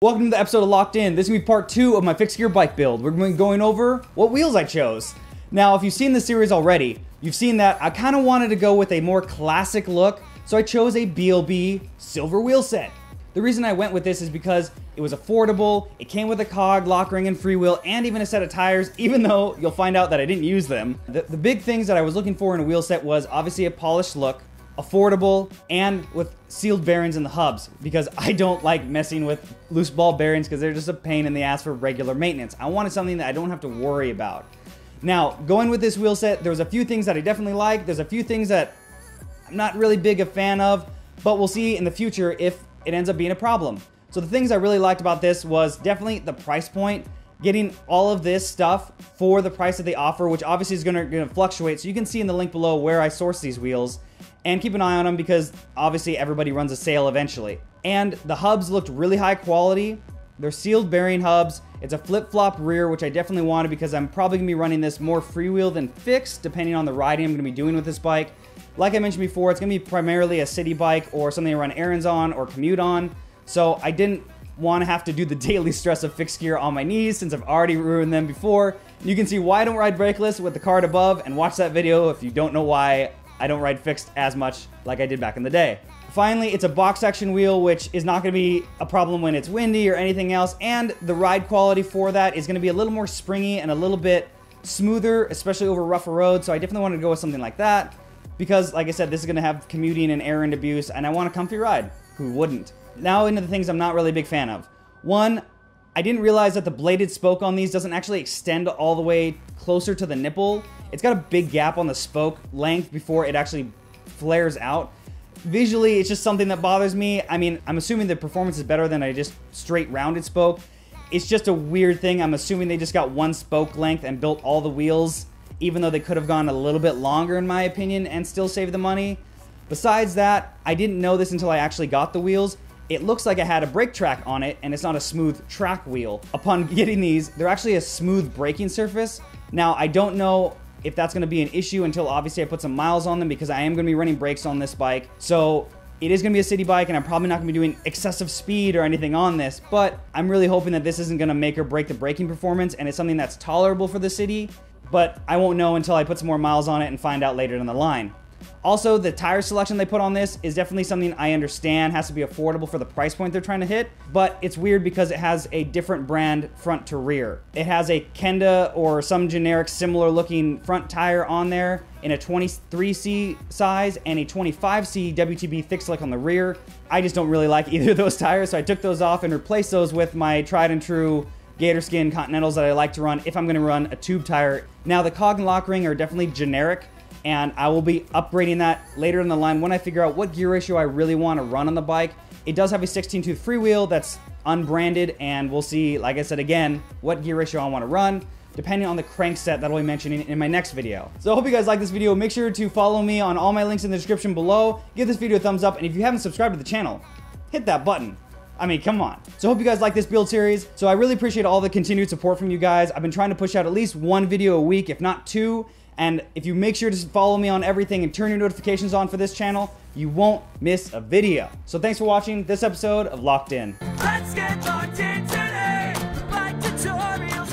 Welcome to the episode of Locked In. This is going to be part 2 of my fixed gear bike build. We're going to be going over what wheels I chose. Now, if you've seen this series already, you've seen that I kind of wanted to go with a more classic look, so I chose a BLB silver wheel set. The reason I went with this is because it was affordable, it came with a cog, lock ring, and freewheel, and even a set of tires, even though you'll find out that I didn't use them. The big things that I was looking for in a wheel set was obviously a polished look, affordable, and with sealed bearings in the hubs, because I don't like messing with loose ball bearings because they're just a pain in the ass for regular maintenance. I wanted something that I don't have to worry about. Now, going with this wheel set, there was a few things that I definitely like. There's a few things that I'm not really big a fan of, but we'll see in the future if it ends up being a problem. So the things I really liked about this was definitely the price point. Getting all of this stuff for the price that they offer, which obviously is going to fluctuate. So you can see in the link below where I source these wheels. And keep an eye on them because obviously everybody runs a sale eventually. And the hubs looked really high quality. They're sealed bearing hubs. It's a flip-flop rear, which I definitely wanted because I'm probably going to be running this more freewheel than fixed, depending on the riding I'm going to be doing with this bike. Like I mentioned before, it's going to be primarily a city bike or something to run errands on or commute on. So I didn't want to have to do the daily stress of fixed gear on my knees since I've already ruined them before. You can see why I don't ride brakeless with the card above and watch that video if you don't know why I don't ride fixed as much like I did back in the day. Finally, it's a box section wheel, which is not going to be a problem when it's windy or anything else, and the ride quality for that is going to be a little more springy and a little bit smoother, especially over rougher roads, so I definitely wanted to go with something like that, because, like I said, this is going to have commuting and errand abuse, and I want a comfy ride. Who wouldn't? Now into the things I'm not really a big fan of. One, I didn't realize that the bladed spoke on these doesn't actually extend all the way closer to the nipple. It's got a big gap on the spoke length before it actually flares out. Visually, it's just something that bothers me. I mean, I'm assuming the performance is better than a just straight rounded spoke. It's just a weird thing. I'm assuming they just got one spoke length and built all the wheels, even though they could have gone a little bit longer in my opinion and still save the money. Besides that, I didn't know this until I actually got the wheels. It looks like it had a brake track on it, and it's not a smooth track wheel. Upon getting these, they're actually a smooth braking surface. Now, I don't know if that's going to be an issue until obviously I put some miles on them, because I am going to be running brakes on this bike. So it is going to be a city bike, and I'm probably not going to be doing excessive speed or anything on this, but I'm really hoping that this isn't going to make or break the braking performance, and it's something that's tolerable for the city, but I won't know until I put some more miles on it and find out later down the line. Also, the tire selection they put on this is definitely something I understand has to be affordable for the price point they're trying to hit, but it's weird because it has a different brand front to rear. It has a Kenda or some generic similar looking front tire on there in a 23C size and a 25C WTB thick slick on the rear. I just don't really like either of those tires, so I took those off and replaced those with my tried and true Gator Skin Continentals that I like to run if I'm going to run a tube tire. Now, the cog and lock ring are definitely generic, and I will be upgrading that later in the line when I figure out what gear ratio I really want to run on the bike. It does have a 16-tooth freewheel that's unbranded, and we'll see, like I said again, what gear ratio I want to run, depending on the crank set that I'll be mentioning in my next video. So I hope you guys like this video. Make sure to follow me on all my links in the description below. Give this video a thumbs up, and if you haven't subscribed to the channel, hit that button. I mean, come on. So I hope you guys like this build series. So I really appreciate all the continued support from you guys. I've been trying to push out at least one video a week, if not two. And if you make sure to follow me on everything and turn your notifications on for this channel, you won't miss a video. So thanks for watching this episode of Locked In. Let's get locked in today. Like tutorials